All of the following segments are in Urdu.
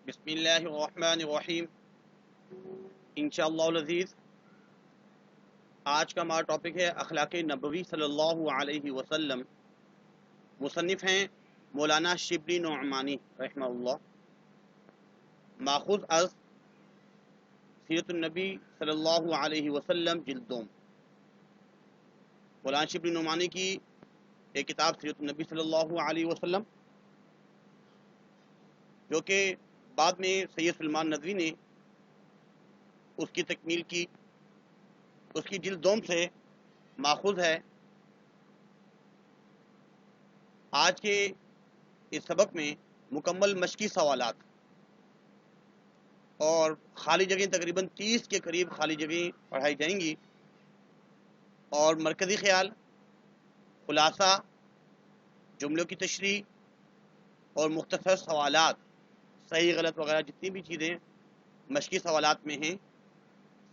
بسم اللہ الرحمن الرحیم۔ انشاءاللہ العزیز آج کا ہمارا ٹاپک ہے اخلاق نبوی صلی اللہ علیہ وسلم۔ مصنف ہیں مولانا شبلی نعمانی رحمہ اللہ، ماخوذ از سیرت النبی صلی اللہ علیہ وسلم جلد دوم۔ مولانا شبلی نعمانی کی ایک کتاب سیرت النبی صلی اللہ علیہ وسلم، جو کہ بعد میں سید سلمان ندوی نے اس کی تکمیل کی، اس کی جلد دوم سے ماخوذ ہے۔ آج کے اس سبق میں مکمل مشقی سوالات اور خالی جگہیں تقریباً 30 کے قریب خالی جگہیں پڑھائی جائیں گی، اور مرکزی خیال، خلاصہ، جملوں کی تشریح اور مختصر سوالات، صحیح غلط وغیرہ جتنی بھی چیزیں مشقی سوالات میں ہیں،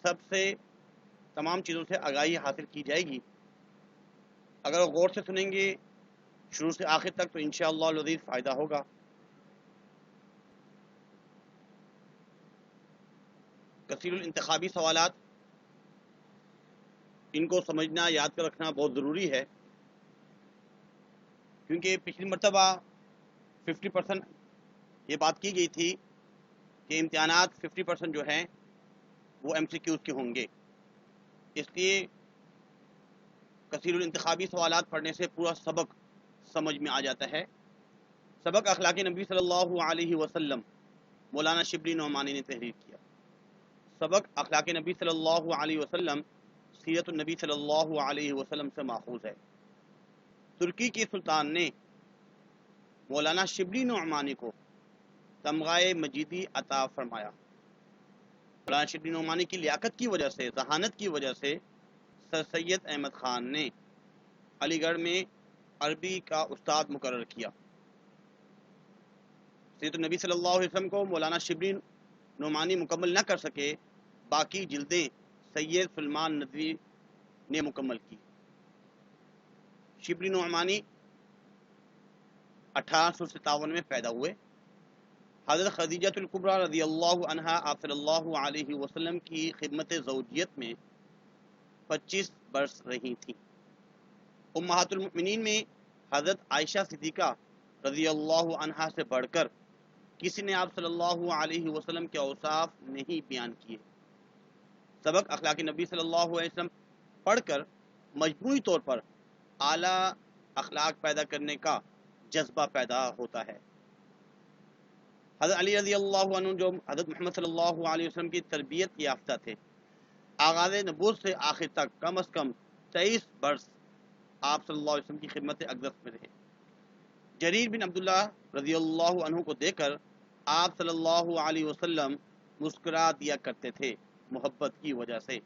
سب سے تمام چیزوں سے آگاہی حاصل کی جائے گی۔ اگر غور سے سنیں گے شروع سے آخر تک تو انشاءاللہ العزیز فائدہ ہوگا۔ کثیر الانتخابی سوالات، ان کو سمجھنا، یاد کر رکھنا بہت ضروری ہے، کیونکہ پچھلی مرتبہ 50% یہ بات کی گئی تھی کہ امتحانات 50% جو ہیں وہ ایم سی کیوز کے ہوں گے، اس لیے کثیر الانتخابی سوالات پڑھنے سے پورا سبق سمجھ میں آ جاتا ہے۔ سبق اخلاق نبی صلی اللہ علیہ وسلم مولانا شبلی نعمانی نے تحریر کیا۔ سبق اخلاق نبی صلی اللہ علیہ وسلم سیرت النبی صلی اللہ علیہ وسلم سے ماخوذ ہے۔ ترکی کے سلطان نے مولانا شبلی نعمانی کو تمغہ مجیدی عطا فرمایا۔ مولانا شبلی نعمانی کی لیاقت کی وجہ سے، ذہانت کی وجہ سے سر سید احمد خان نے علی گڑھ میں عربی کا استاد مقرر کیا۔ سیرت النبی صلی اللہ علیہ وسلم کو مولانا شبلی نعمانی مکمل نہ کر سکے، باقی جلدیں سید سلمان ندوی نے مکمل کی۔ شبلی نعمانی 1857 میں پیدا ہوئے۔ حضرت خدیجہ الکبریٰ رضی اللہ عنہا آپ صلی اللہ علیہ وسلم کی خدمت زوجیت میں 25 برس رہی تھیں۔ امہات المؤمنین میں حضرت عائشہ صدیقہ رضی اللہ عنہا سے بڑھ کر کسی نے آپ صلی اللہ علیہ وسلم کے اوصاف نہیں بیان کیے۔ سبق اخلاق نبی صلی اللہ علیہ وسلم پڑھ کر مجموعی طور پر اعلیٰ اخلاق پیدا کرنے کا جذبہ پیدا ہوتا ہے۔ حضرت علی رضی اللہ عنہ جو حضرت محمد صلی اللہ علیہ وسلم کی تربیت یافتہ تھے، آغاز نبوت سے آخر تک کم از کم 23 برس آپ صلی اللہ علیہ وسلم کی خدمت اقدس میں رہے۔ جریر بن عبداللہ رضی اللہ عنہ کو دیکھ کر آپ صلی اللہ علیہ وسلم مسکرا دیا کرتے تھے محبت کی وجہ سے۔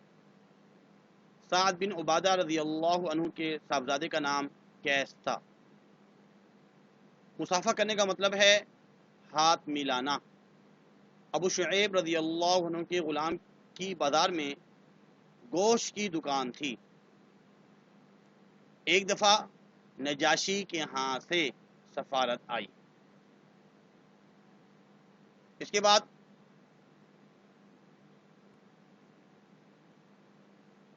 سعد بن عبادہ رضی اللہ عنہ کے صاحبزادے کا نام کیس تھا۔ مصافحہ کرنے کا مطلب ہے ہاتھ ملانا۔ ابو شعیب رضی اللہ عنہ کے غلام کی بازار میں گوشت کی دکان تھی۔ ایک دفعہ نجاشی کے ہاں سے سفارت آئی۔ اس کے بعد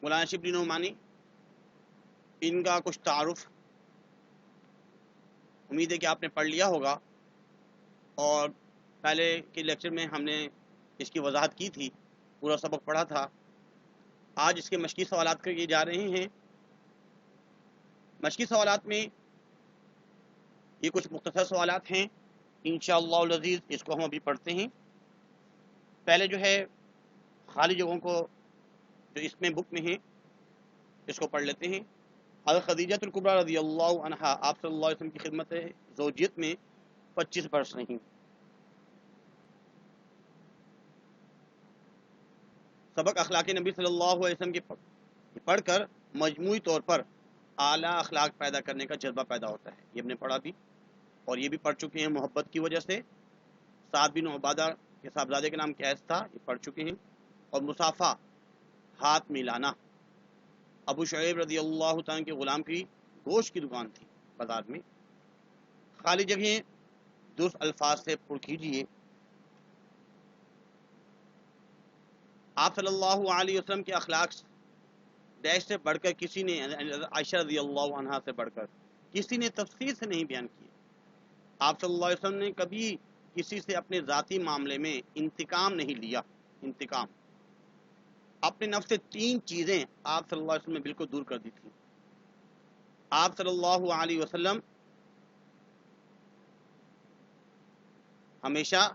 مولانا شبلی نعمانی، ان کا کچھ تعارف امید ہے کہ آپ نے پڑھ لیا ہوگا، اور پہلے کے لیکچر میں ہم نے اس کی وضاحت کی تھی، پورا سبق پڑھا تھا۔ آج اس کے مشقی سوالات کیے جا رہے ہیں۔ مشقی سوالات میں یہ کچھ مختصر سوالات ہیں، انشاءاللہ العزیز اس کو ہم ابھی پڑھتے ہیں۔ پہلے جو ہے خالی جگہوں کو جو اس میں بک میں ہیں اس کو پڑھ لیتے ہیں۔ حضرت خدیجہ الکبریٰ رضی اللہ عنہا آپ صلی اللہ علیہ وسلم کی خدمت زوجیت میں 25 برس رہیں۔ سبق اخلاق نبی صلی اللہ علیہ وسلم کی پڑھ کر مجموعی طور پر اعلیٰ اخلاق پیدا کرنے کا جذبہ پیدا ہوتا ہے، یہ ہم نے پڑھا بھی، اور یہ بھی پڑھ چکے ہیں محبت کی وجہ سے۔ سعد بن عبادہ کے صاحبزادے کا نام کیس تھا، یہ پڑھ چکے ہیں۔ اور مصافحہ، ہاتھ ملانا۔ ابو شعیب رضی اللہ تعالیٰ کے غلام کی گوشت کی دکان تھی بازار میں۔ خالی جگہیں درست الفاظ سے پر کیجیے۔ آپ صلی اللہ علیہ وسلم کے اخلاق ڈیش سے بڑھ کر کسی نے، عائشہ رضی اللہ عنہا سے بڑھ کر کسی نے تفصیل سے نہیں بیان کیے۔ آپ صلی اللہ علیہ وسلم نے کبھی کسی سے اپنے ذاتی معاملے میں انتقام نہیں لیا۔ انتقام، اپنے نفس سے 3 چیزیں آپ صلی اللہ علیہ وسلم نے بالکل دور کر دی تھی۔ آپ صلی اللہ علیہ وسلم ہمیشہ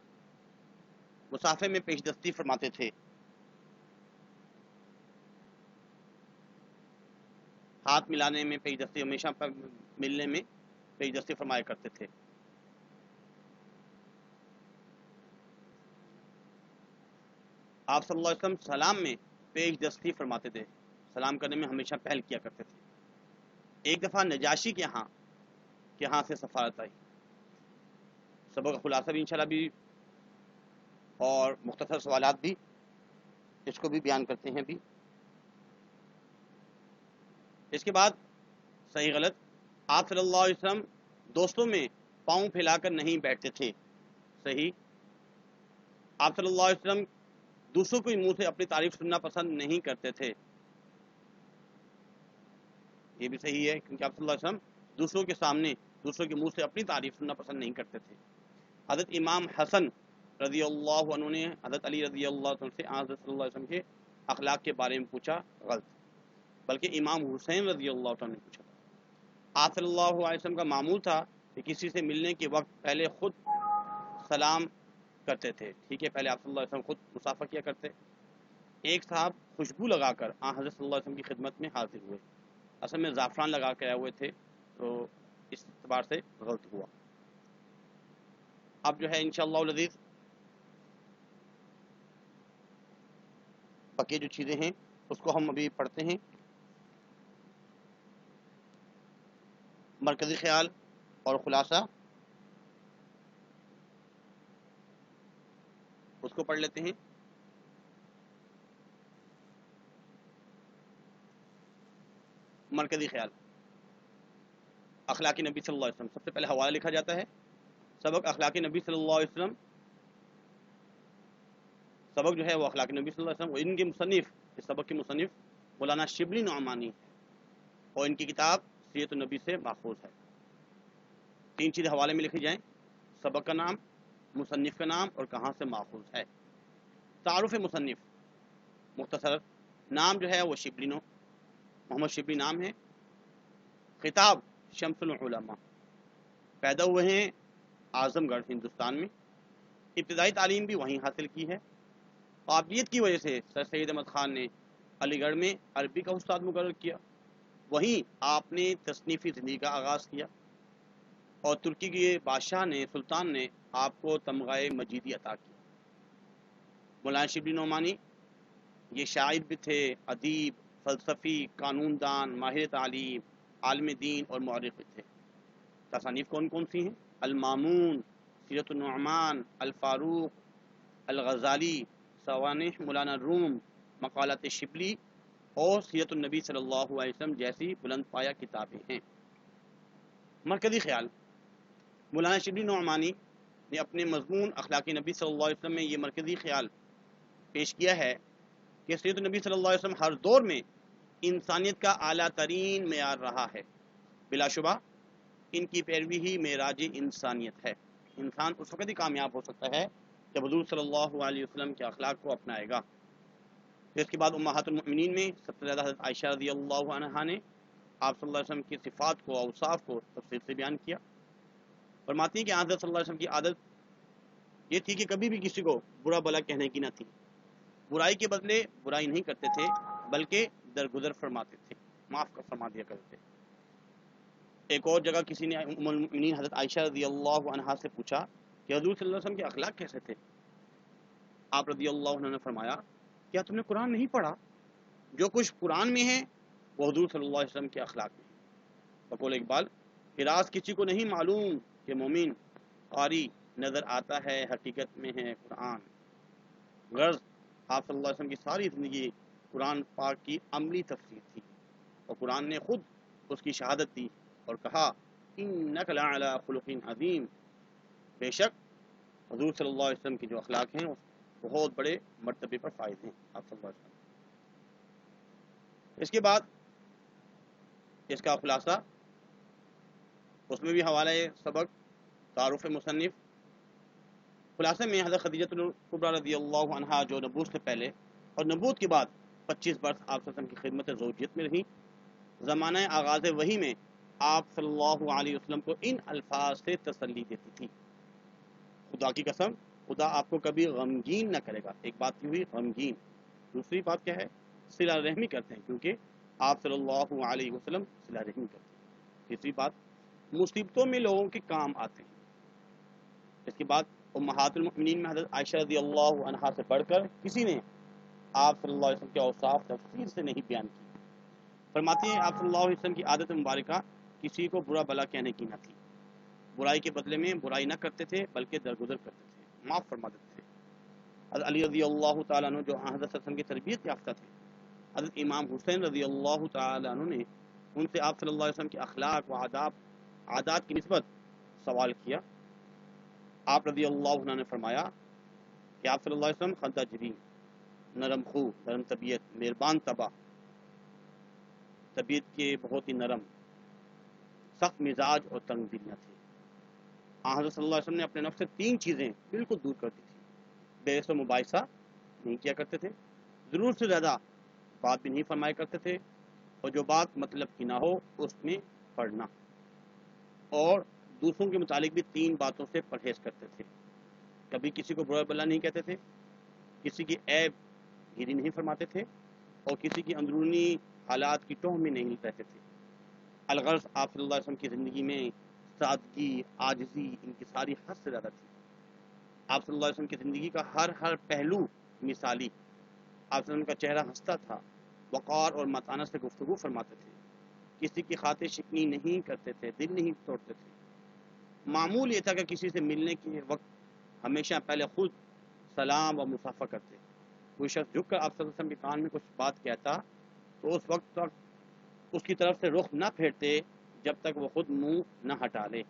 مسافے میں پیش دستی فرماتے تھے، ہاتھ ملانے میں پیش دستی، ہمیشہ ملنے میں پیش دستی فرمایا کرتے تھے۔ آپ صلی اللہ علیہ وسلم سلام میں پیش دستی فرماتے تھے، سلام کرنے میں ہمیشہ پہل کیا کرتے تھے۔ ایک دفعہ نجاشی کے ہاں سے سفارت آئی، سبق کا خلاصہ بھی انشاءاللہ بھی اور مختصر سوالات بھی اس کو بھی بیان کرتے ہیں بھی۔ اس کے بعد صحیح غلط، آپ صلی اللہ علیہ وسلم دوستوں میں پاؤں پھیلا کر نہیں بیٹھتے تھے، صحیح۔ آپ صلی اللہ علیہ وسلم دوسروں کے منہ سے اپنی تعریف سننا پسند نہیں کرتے تھے، یہ بھی صحیح ہے، کیونکہ آپ صلی اللہ علیہ وسلم دوسروں کے سامنے دوسروں کے منہ سے اپنی تعریف سننا پسند نہیں کرتے تھے۔ حضرت امام حسن رضی اللہ عنہ نے حضرت علی رضی اللہ عنہ سے حضرت صلی اللہ علیہ وسلم کے اخلاق کے بارے میں پوچھا، غلط، بلکہ امام حسین رضی اللہ عنہ نے پوچھا۔ آپ صلی اللہ علیہ وسلم کا معمول تھا کہ کسی سے ملنے کے وقت پہلے خود سلام کرتے تھے، ٹھیک ہے، پہلے آپ صلی اللہ علیہ وسلم خود مصافحہ کیا کرتے۔ ایک صاحب خوشبو لگا کر حضرت صلی اللہ علیہ وسلم کی خدمت میں حاضر ہوئے، اصل میں زعفران لگا کے آئے ہوئے تھے، تو اس اعتبار سے غلط ہوا۔ اب جو ہے انشاءاللہ العزیز بقیہ جو چیزیں ہیں اس کو ہم ابھی پڑھتے ہیں۔ مرکزی خیال اور خلاصہ اس کو پڑھ لیتے ہیں۔ مرکزی خیال، اخلاق نبی صلی اللہ علیہ وسلم، سب سے پہلے حوالہ لکھا جاتا ہے، سبق اخلاق نبی صلی اللہ علیہ وسلم، سبق جو ہے وہ اخلاق نبی صلی اللہ علیہ وسلم، اور ان کے مصنف، اس سبق کے مصنف مولانا شبلی نعمانی، اور ان کی کتاب سیرت النبی سے ماخوذ ہے۔ 3 چیزیں حوالے میں لکھی جائیں، سبق کا نام، مصنف کا نام، اور کہاں سے ماخوذ ہے۔ تعارف مصنف، مختصر نام جو ہے وہ شبلی محمد شبلی نام ہے، خطاب شمس العلماء، پیدا ہوئے ہیں اعظم گڑھ ہندوستان میں، ابتدائی تعلیم بھی وہیں حاصل کی ہے، قابلیت کی وجہ سے سر سید احمد خان نے علی گڑھ میں عربی کا استاد مقرر کیا، وہیں آپ نے تصنیفی زندگی کا آغاز کیا، اور ترکی کے بادشاہ نے، سلطان نے آپ کو تمغہ مجیدی عطا کیا۔ مولانا شبلی نعمانی یہ شاعر بھی تھے، ادیب، فلسفی، قانون دان، ماہر تعلیم، عالم دین اور مورخ بھی تھے۔ تصانیف کون کون سی ہیں؟ المامون، سیرت النعمان، الفاروق، الغزالی، سوانح مولانا روم، مقالات شبلی اور سیرت النبی صلی اللہ علیہ وسلم جیسی بلند پایہ کتابیں ہیں۔ مرکزی خیال، مولانا شبلی نعمانی نے اپنے مضمون اخلاق نبی صلی اللہ علیہ وسلم میں یہ مرکزی خیال پیش کیا ہے کہ سیرت النبی صلی اللہ علیہ وسلم ہر دور میں انسانیت کا اعلیٰ ترین معیار رہا ہے، بلا شبہ ان کی پیروی ہی معراج انسانیت ہے۔ انسان اس وقت ہی کامیاب ہو سکتا ہے جب حضور صلی اللہ علیہ وسلم کے اخلاق کو اپنائے گا۔ پھر اس کے بعد امہات المؤمنین میں سب سے زیادہ حضرت عائشہ رضی اللہ عنہا نے آپ صلی اللہ علیہ وسلم کی صفات کو، اوصاف کو تفصیل سے بیان کیا۔ فرماتی ہیں کہ حضرت صلی اللہ علیہ وسلم کی عادت یہ تھی کہ کبھی بھی کسی کو برا بھلا کہنے کی نہ تھی، برائی کے بدلے برائی نہیں کرتے تھے بلکہ درگزر فرماتے تھے، معاف کر فرما دیا کرتے تھے۔ ایک اور جگہ کسی نے ام المؤمنین حضرت عائشہ رضی اللہ عنہا سے پوچھا کہ حضور صلی اللہ علیہ وسلم کے اخلاق کیسے تھے؟ آپ رضی اللہ عنہ نے فرمایا، کیا تم نے قرآن نہیں پڑھا؟ جو کچھ قرآن میں ہے وہ حضور صلی اللہ علیہ وسلم کے اخلاق میں ہے۔ بقول اقبال، راز کسی کو نہیں معلوم کہ مومن قاری نظر آتا ہے حقیقت میں ہے قرآن۔ غرض آپ صلی اللہ علیہ وسلم کی ساری زندگی قرآن پاک کی عملی تفسیر تھی، اور قرآن نے خود اس کی شہادت دی اور کہا انک لعلی خلق عظیم، بے شک حضور صلی اللہ علیہ وسلم کے جو اخلاق ہیں بہت بڑے مرتبے پر فائز ہیں آپ صلی اللہ علیہ وسلم۔ اس کے بعد اس کا خلاصہ، اس میں بھی حوالہ سبق تعارف مصنف، خلاصے میں حضرت خدیجہ الکبریٰ رضی اللہ عنہا جو نبوت سے پہلے اور نبوت کے بعد 25 برس آپ صلی اللہ علیہ وسلم کی خدمت زوجیت میں رہیں، زمانہ آغاز وحی میں آپ صلی اللہ علیہ وسلم کو ان الفاظ سے تسلی دیتی تھی: خدا کی قسم، خدا آپ کو کبھی غمگین نہ کرے گا۔ ایک بات کی ہوئی غمگین، دوسری بات کیا ہے؟ صلہ رحمی کرتے ہیں، کیونکہ آپ صلی اللہ علیہ وسلم صلہ رحمی کرتے ہیں۔ تیسری بات، مصیبتوں میں لوگوں کے کام آتے ہیں۔ اس کے بعد امہات المؤمنین میں حضرت عائشہ رضی اللہ عنہا سے بڑھ کر کسی نے آپ صلی اللہ علیہ وسلم کے اوصاف تفصیل سے نہیں بیان کی۔ فرماتی ہیں آپ صلی اللہ علیہ وسلم کی عادت مبارکہ کسی کو برا بھلا کہنے کی نہ تھی، برائی کے بدلے میں برائی نہ کرتے تھے بلکہ درگزر کرتے تھے، معاف فرما دیتے تھے۔ حضرت علی رضی اللہ تعالیٰ عنہ جو حضرت صلی اللہ علیہ وسلم کی تربیت یافتہ تھے، حضرت امام حسین رضی اللہ تعالیٰ عنہ نے ان سے آپ صلی اللہ علیہ وسلم کے اخلاق و عادات کی نسبت سوال کیا۔ آپ رضی اللہ عنہ نے فرمایا کہ آپ صلی اللہ علیہ وسلم خندہ جبین، نرم خو، نرم طبیعت، مہربان طبع، طبیعت کے بہت ہی نرم، سخت مزاج اور تنگ دل نہ تھے۔ حضرت صلی اللہ علیہ وسلم نے اپنے نفس سے 3 چیزیں بالکل دور کر دی تھی: بحث و مباحثہ نہیں کیا کرتے تھے، ضرور سے زیادہ بات بھی نہیں فرمایا کرتے تھے، اور جو بات مطلب کی نہ ہو اس میں پڑھنا، اور دوسروں کے متعلق بھی 3 باتوں سے پرہیز کرتے تھے: کبھی کسی کو برا بھلا نہیں کہتے تھے، کسی کی عیب گیری نہیں فرماتے تھے، اور کسی کی اندرونی حالات کی ٹوہ میں نہیں رہتے تھے۔ الغرض آپ صلی اللہ علیہ وسلم کی زندگی میں سادگی، عاجزی، انکساری حد سے زیادہ تھی۔ آپ صلی اللہ علیہ وسلم کی زندگی کا ہر پہلو مثالی۔ آپ صلی اللہ علیہ وسلم کا چہرہ ہنستا تھا، وقار اور متانت سے گفتگو فرماتے تھے، کسی کی خاطر شکنی نہیں کرتے تھے، دل نہیں توڑتے تھے۔ معمول یہ تھا کہ کسی سے ملنے کے وقت ہمیشہ پہلے خود سلام و مصافحہ کرتے۔ کوئی شخص جھک کر آپ صلی اللہ علیہ وسلم کے کان میں کچھ بات کہتا تو اس وقت تک اس کی طرف سے رخ نہ پھیرتے جب تک وہ خود منہ نہ ہٹا لے۔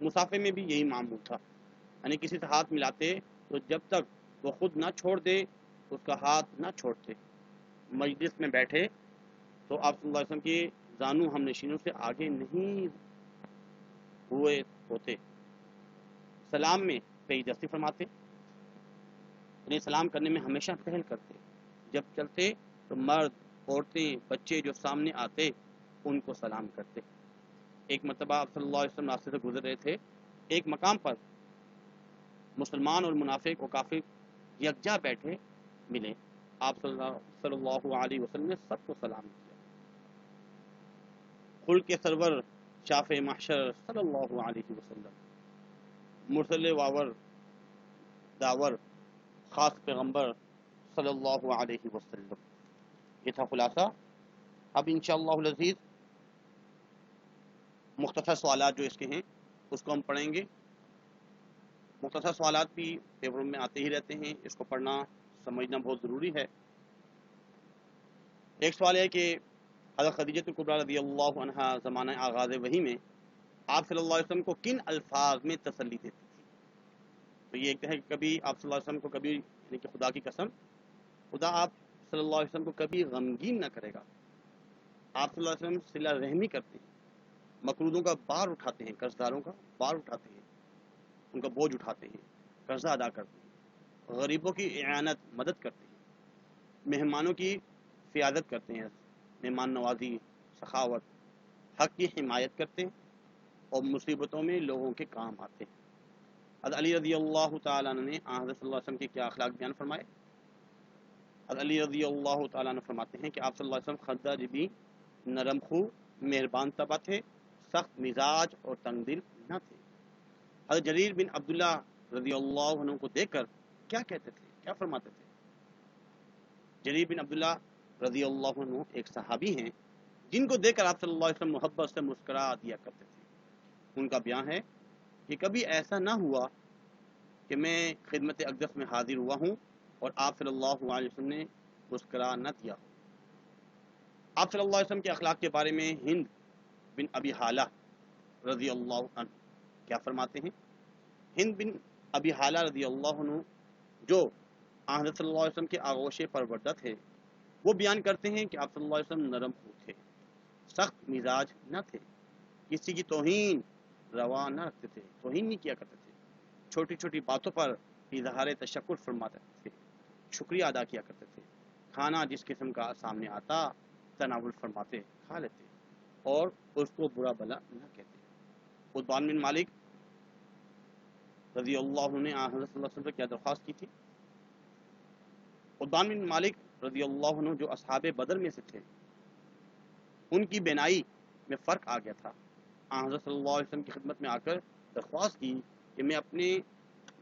مصافحے میں بھی یہی معمول تھا، یعنی کسی سے ہاتھ ملاتے تو جب تک وہ خود نہ چھوڑ دے اس کا ہاتھ نہ چھوڑتے۔ مجلس میں بیٹھے تو آپ صلی اللہ علیہ وسلم کی زانو ہم نشینوں سے آگے نہیں ہوئے ہوتے۔ سلام میں پئی دستی فرماتے، یعنی سلام کرنے میں ہمیشہ پہل کرتے۔ جب چلتے تو مرد، عورتیں، بچے جو سامنے آتے ان کو سلام کرتے۔ ایک مرتبہ آپ صلی اللہ علیہ وسلم راستے سے گزر رہے تھے، ایک مقام پر مسلمان اور منافق و کافر یکجا بیٹھے ملے۔ آپ صلی اللہ علیہ وسلم نے سب کو سلام کیا۔ خلق کے سرور شافع محشر صلی اللہ علیہ وسلم، مرسل واور داور خاص پیغمبر صلی اللہ علیہ وسلم۔ یہ تھا خلاصہ۔ اب انشاءاللہ العزیز مختصر سوالات جو اس کے ہیں اس کو ہم پڑھیں گے۔ مختصر سوالات بھی پیپروں میں آتے ہی رہتے ہیں، اس کو پڑھنا سمجھنا بہت ضروری ہے۔ ایک سوال ہے کہ حضرت خدیجہ الکبریٰ رضی اللہ عنہا زمانہ آغاز وحی میں آپ صلی اللہ علیہ وسلم کو کن الفاظ میں تسلی دیتی تھی؟ تو یہ ایک ہے کہ کبھی آپ صلی اللہ علیہ وسلم کو کبھی، یعنی کہ خدا کی قسم، خدا آپ صلی اللہ علیہ وسلم کو کبھی غمگین نہ کرے گا۔ آپ صلی اللہ علیہ وسلم صلہ رحمی کرتے ہیں، مقروضوں کا بار اٹھاتے ہیں، قرض داروں کا بار اٹھاتے ہیں، ان کا بوجھ اٹھاتے ہیں، قرضہ ادا کرتے ہیں، غریبوں کی اعانت، مدد کرتے ہیں، مہمانوں کی فیاضت کرتے ہیں، مہمان نوازی، سخاوت، حق کی حمایت کرتے ہیں، اور مصیبتوں میں لوگوں کے کام آتے ہیں۔ حضرت علی رضی اللہ تعالیٰ عنہ نے حضرت صلی اللہ علیہ وسلم کے کیا اخلاق بیان فرمائے؟ حضرت علی رضی اللہ تعالیٰ عنہ فرماتے ہیں کہ آپ صلی اللہ علیہ وسلم خندہ جبی، نرم خو، مہربان طبع تھے، سخت مزاج اور تنگ دل نہ تھے۔ حضرت جریر بن عبداللہ رضی اللہ عنہ کو دیکھ کر کیا کہتے تھے، کیا فرماتے تھے؟ جریر بن عبداللہ رضی اللہ عنہ ایک صحابی ہیں جن کو دیکھ کر آپ صلی اللہ علیہ وسلم محبت سے مسکرا دیا کرتے تھے۔ ان کا بیان ہے کہ کبھی ایسا نہ ہوا کہ میں خدمت اقدس میں حاضر ہوا ہوں اور آپ صلی اللہ علیہ وسلم نے مسکرا نہ دیا ہو۔ آپ صلی اللہ علیہ وسلم کے اخلاق کے بارے میں ہند بن ابی حالہ رضی اللہ عنہ کیا فرماتے ہیں؟ ہند بن ابی حالہ رضی اللہ عنہ جو حضرت صلی اللہ علیہ وسلم کے آغوش پروردہ تھے، وہ بیان کرتے ہیں کہ آپ صلی اللہ علیہ وسلم نرم خو تھے، سخت مزاج نہ تھے، کسی کی توہین روا نہ رکھتے تھے، توہین نہیں کیا کرتے تھے، چھوٹی چھوٹی باتوں پر اظہار تشکر فرماتے تھے، شکریہ ادا کیا کرتے تھے، کھانا جس قسم کا سامنے آتا تناول فرماتے، کھا لیتے اور اس کو برا بلا نہ کہتے۔ عتبان بن مالک رضی اللہ عنہ نے حضرت صلی اللہ علیہ وسلم سے کیا درخواست کی تھی؟ عتبان بن مالک رضی اللہ عنہ جو اصحاب بدر میں سے تھے، ان کی بینائی میں فرق آ گیا تھا۔ حضرت صلی اللہ علیہ وسلم کی خدمت میں آ کر درخواست کی کہ میں اپنے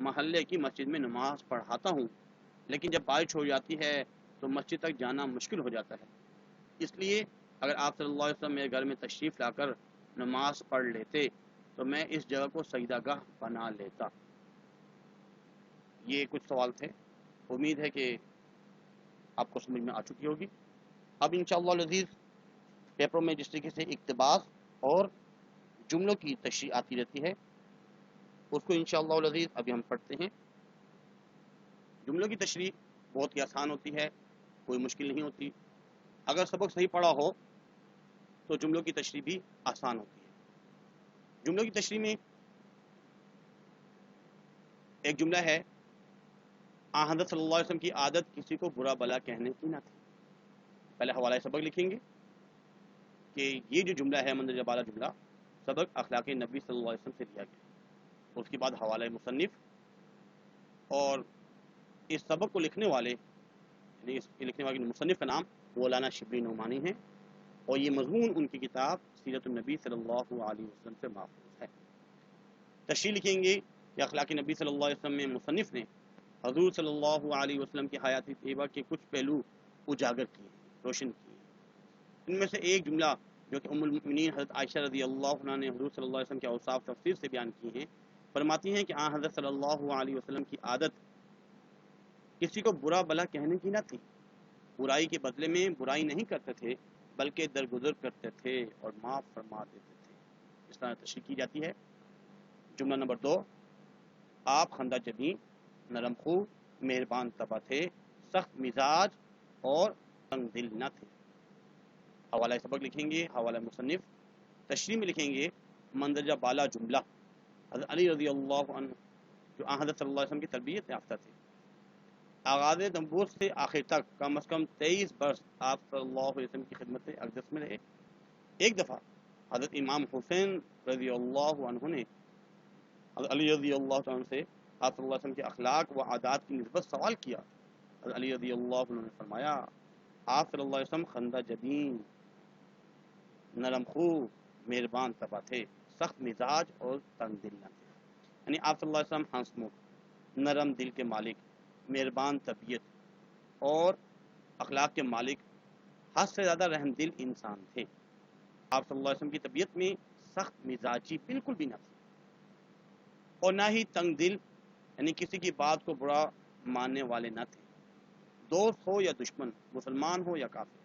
محلے کی مسجد میں نماز پڑھاتا ہوں، لیکن جب بارش ہو جاتی ہے تو مسجد تک جانا مشکل ہو جاتا ہے، اس لیے اگر آپ صلی اللہ علیہ وسلم میرے گھر میں تشریف لا کر نماز پڑھ لیتے تو میں اس جگہ کو سجدہ گاہ بنا لیتا۔ یہ کچھ سوال تھے، امید ہے کہ آپ کو سمجھ میں آ چکی ہوگی۔ اب انشاءاللہ العزیز پیپروں میں جس طریقے سے اقتباس اور جملوں کی تشریح آتی رہتی ہے، اس کو انشاءاللہ العزیز ابھی ہم پڑھتے ہیں۔ جملوں کی تشریح بہت ہی آسان ہوتی ہے، کوئی مشکل نہیں ہوتی۔ اگر سبق صحیح پڑھا ہو تو جملوں کی تشریح بھی آسان ہوتی ہے۔ جملوں کی تشریح میں ایک جملہ ہے، حضرت صلی اللہ علیہ وسلم کی عادت کسی کو برا بلا کہنے کی نہ تھی۔ پہلے حوالہ سبق لکھیں گے کہ یہ جو جملہ ہے مندرجہ بالا جملہ سبق اخلاق نبی صلی اللہ علیہ وسلم سے لیا گیا، اس کے بعد حوالہ مصنف، اور اس سبق کو لکھنے والے یعنی اس کے لکھنے والے مصنف کا نام مولانا شبلی نعمانی ہے، اور یہ مضمون ان کی کتاب سیرت النبی صلی اللہ علیہ وسلم سے محفوظ ہے۔ تشریح لکھیں گے کہ اخلاق نبی صلی اللہ علیہ وسلم میں مصنف نے حضور صلی اللہ علیہ وسلم کی حیات طیبہ کے کچھ پہلو اجاگر کیے، روشن کیے۔ ان میں سے ایک جملہ جو کہ ام المؤمنین حضرت عائشہ رضی اللہ عنہ نے حضور صلی اللہ علیہ وسلم کے اوصاف تفسیر سے بیان کی ہیں، فرماتی ہیں کہ حضرت صلی اللہ علیہ وسلم کی عادت کسی کو برا بلا کہنے کی نہ تھی، برائی کے بدلے میں برائی نہیں کرتے تھے بلکہ درگزر کرتے تھے اور معاف فرما دیتے تھے۔ اس طرح تشریح کی جاتی ہے۔ جملہ نمبر 2، آپ خندہ جبین، نرم خو، مہربان طبع تھے، سخت مزاج اور تنگ دل نہ تھے۔ حوالہ سبق لکھیں گے، حوالہ مصنف، تشریح میں لکھیں گے مندرجہ بالا جملہ حضرت علی رضی اللہ عنہ جو حضرت صلی اللہ علیہ وسلم کی تربیت یافتہ تھے، آغاز نبوت سے آخر تک کم از کم 23 برس آپ صلی اللہ علیہ وسلم کی خدمت اقدس میں رہے۔ ایک دفعہ حضرت امام حسین رضی اللہ عنہ نے حضرت علی رضی اللہ عنہ سے آپ صلی اللہ علیہ وسلم کے اخلاق و عادات کی نسبت سوال کیا۔ حضرت علی رضی اللہ عنہ نے فرمایا، آپ صلی اللہ علیہ وسلم خندہ جبین، نرم خو، مہربان طبع تھے، سخت مزاج اور تنگ دل نہ تھے۔ یعنی آپ صلی اللہ علیہ وسلم ہنسمکھ، نرم دل کے مالک، مہربان طبیعت اور اخلاق کے مالک، حد سے زیادہ رحم دل انسان تھے۔ آپ صلی اللہ علیہ وسلم کی طبیعت میں سخت مزاجی بالکل بھی نہ تھی، اور نہ ہی تنگ دل، یعنی کسی کی بات کو برا ماننے والے نہ تھے۔ دوست ہو یا دشمن، مسلمان ہو یا کافر،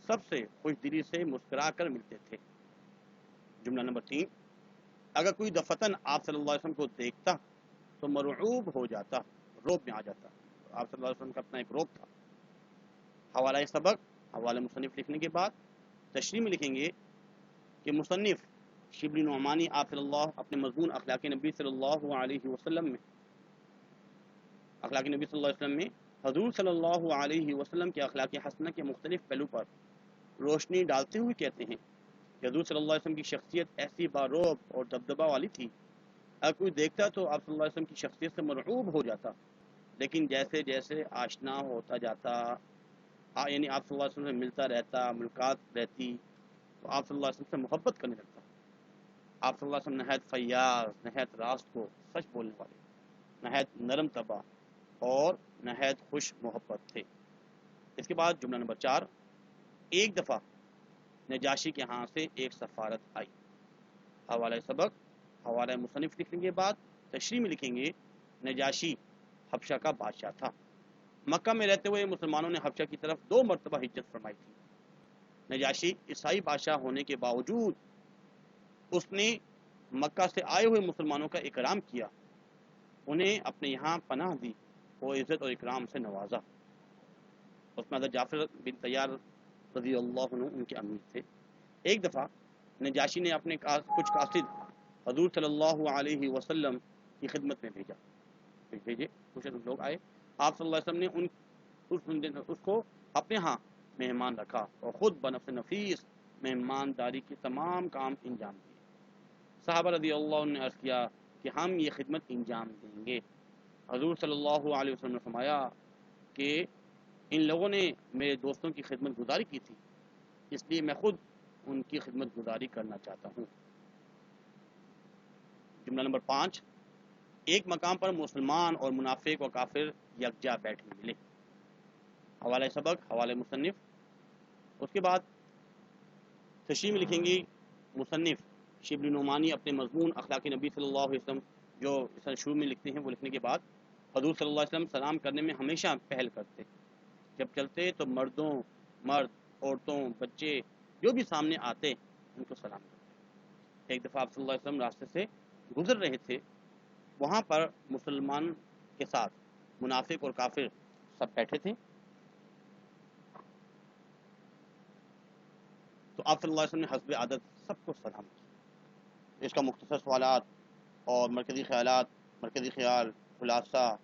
سب سے خوش دلی سے مسکرا کر ملتے تھے۔ جملہ نمبر 3، اگر کوئی دفتن آپ صلی اللہ علیہ وسلم کو دیکھتا تو مرعوب ہو جاتا، روب میں آ جاتا۔ آپ صلی اللہ علیہ وسلم کا اپنا ایک روب تھا۔ حوالہ سبق، حوالہ مصنف لکھنے کے بعد تشریح میں لکھیں گے کہ مصنف شبلی نعمانی آپ صلی اللہ اپنے مضمون اخلاق نبی صلی اللہ علیہ وسلم میں حضور صلی اللہ علیہ وسلم کے اخلاق حسنہ کے مختلف پہلو پر روشنی ڈالتے ہوئے کہتے ہیں کہ حضور صلی اللہ علیہ وسلم کی شخصیت ایسی باروب اور دبدبہ والی تھی، اگر کوئی دیکھتا تو آپ صلی اللہ علیہ وسلم کی شخصیت سے مرعوب ہو جاتا، لیکن جیسے جیسے آشنا ہوتا جاتا، یعنی آپ صلی اللہ علیہ وسلم سے ملتا رہتا، ملاقات رہتی، تو آپ صلی اللہ علیہ وسلم سے محبت کرنے لگتا۔ آپ صلی اللہ علیہ وسلم نہایت فیاض، نہایت راست کو سچ بولنے والے، نہایت نرم طبع اور نہایت خوش محبت تھے۔ اس کے بعد جملہ نمبر 4، ایک دفعہ نجاشی کے ہاں سے ایک سفارت آئی۔ حوالہ سبق، حوالہ مصنف لکھنے کے بعد تشریح میں لکھیں گے نجاشی حبشہ کا بادشاہ تھا۔ مکہ میں رہتے ہوئے مسلمانوں نے حبشہ کی طرف 2 مرتبہ ہجرت فرمائی تھی۔ نجاشی عیسائی بادشاہ ہونے کے باوجود اس نے مکہ سے آئے ہوئے مسلمانوں کا اکرام کیا، انہیں اپنے یہاں پناہ دی کو عزت اور اکرام سے نوازا. اس میں حضرت جعفر بن تیار رضی اللہ عنہ ان کے امیر تھے. ایک دفعہ نجاشی نے اپنے کچھ قاصد حضور صلی اللہ علیہ وسلم کی خدمت میں بھیجے. کچھ لوگ آئے. آپ صلی اللہ علیہ وسلم نے اس کو اپنے ہاں مہمان رکھا اور خود بنفس نفیس مہمانداری کے تمام کام انجام دیے. صحابہ رضی اللہ عنہ نے عرض کیا کہ ہم یہ خدمت انجام دیں گے. حضور صلی اللہ علیہ وسلم نے فرمایا کہ ان لوگوں نے میرے دوستوں کی خدمت گزاری کی تھی، اس لیے میں خود ان کی خدمت گزاری کرنا چاہتا ہوں. جملہ نمبر 5، ایک مقام پر مسلمان اور منافق و کافر یکجا بیٹھے ملے. حوالہ سبق، حوالہ مصنف. اس کے بعد تشریح میں لکھیں گے مصنف شبلی نعمانی اپنے مضمون اخلاق نبی صلی اللہ علیہ وسلم جو شروع میں لکھتے ہیں، وہ لکھنے کے بعد حضور صلی اللہ علیہ وسلم سلام کرنے میں ہمیشہ پہل کرتے. جب چلتے تو مرد، عورتوں، بچے جو بھی سامنے آتے ان کو سلام کرتے. ایک دفعہ آپ صلی اللہ علیہ وسلم راستے سے گزر رہے تھے، وہاں پر مسلمان کے ساتھ منافق اور کافر سب بیٹھے تھے. تو آپ صلی اللہ علیہ وسلم نے حسب عادت سب کو سلام کیا. اس کا مختصر سوالات اور مرکزی خیالات، مرکزی خیال، خلاصہ،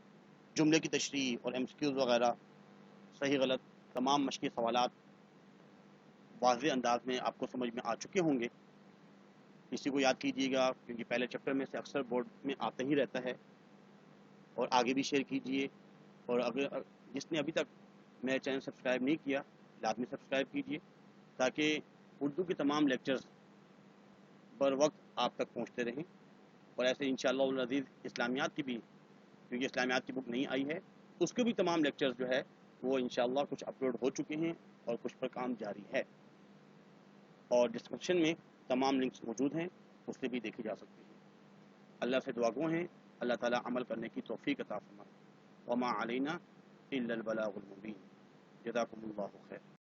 جملے کی تشریح اور ایم سی کیوز وغیرہ، صحیح غلط تمام مشقی سوالات واضح انداز میں آپ کو سمجھ میں آ چکے ہوں گے. اسی کو یاد کیجیے گا کیونکہ پہلے چیپٹر میں سے اکثر بورڈ میں آتا ہی رہتا ہے، اور آگے بھی شیئر کیجیے. اور اگر جس نے ابھی تک میرا چینل سبسکرائب نہیں کیا لازمی سبسکرائب کیجیے تاکہ اردو کے تمام لیکچرز بر وقت آپ تک پہنچتے رہیں. اور ایسے انشاءاللہ العزیز اسلامیات کی بھی، کیونکہ اسلامیات کی بک نہیں آئی ہے، اس کے بھی تمام لیکچرز جو ہے وہ انشاءاللہ کچھ اپلوڈ ہو چکے ہیں اور کچھ پر کام جاری ہے. اور ڈسکرپشن میں تمام لنکس موجود ہیں، اس سے بھی دیکھی جا سکتی ہیں. اللہ سے دعا گو ہیں اللہ تعالیٰ عمل کرنے کی توفیق عطا فرمائے. وما علینا الا البلاغ المبین. جزاکم اللہ خیر.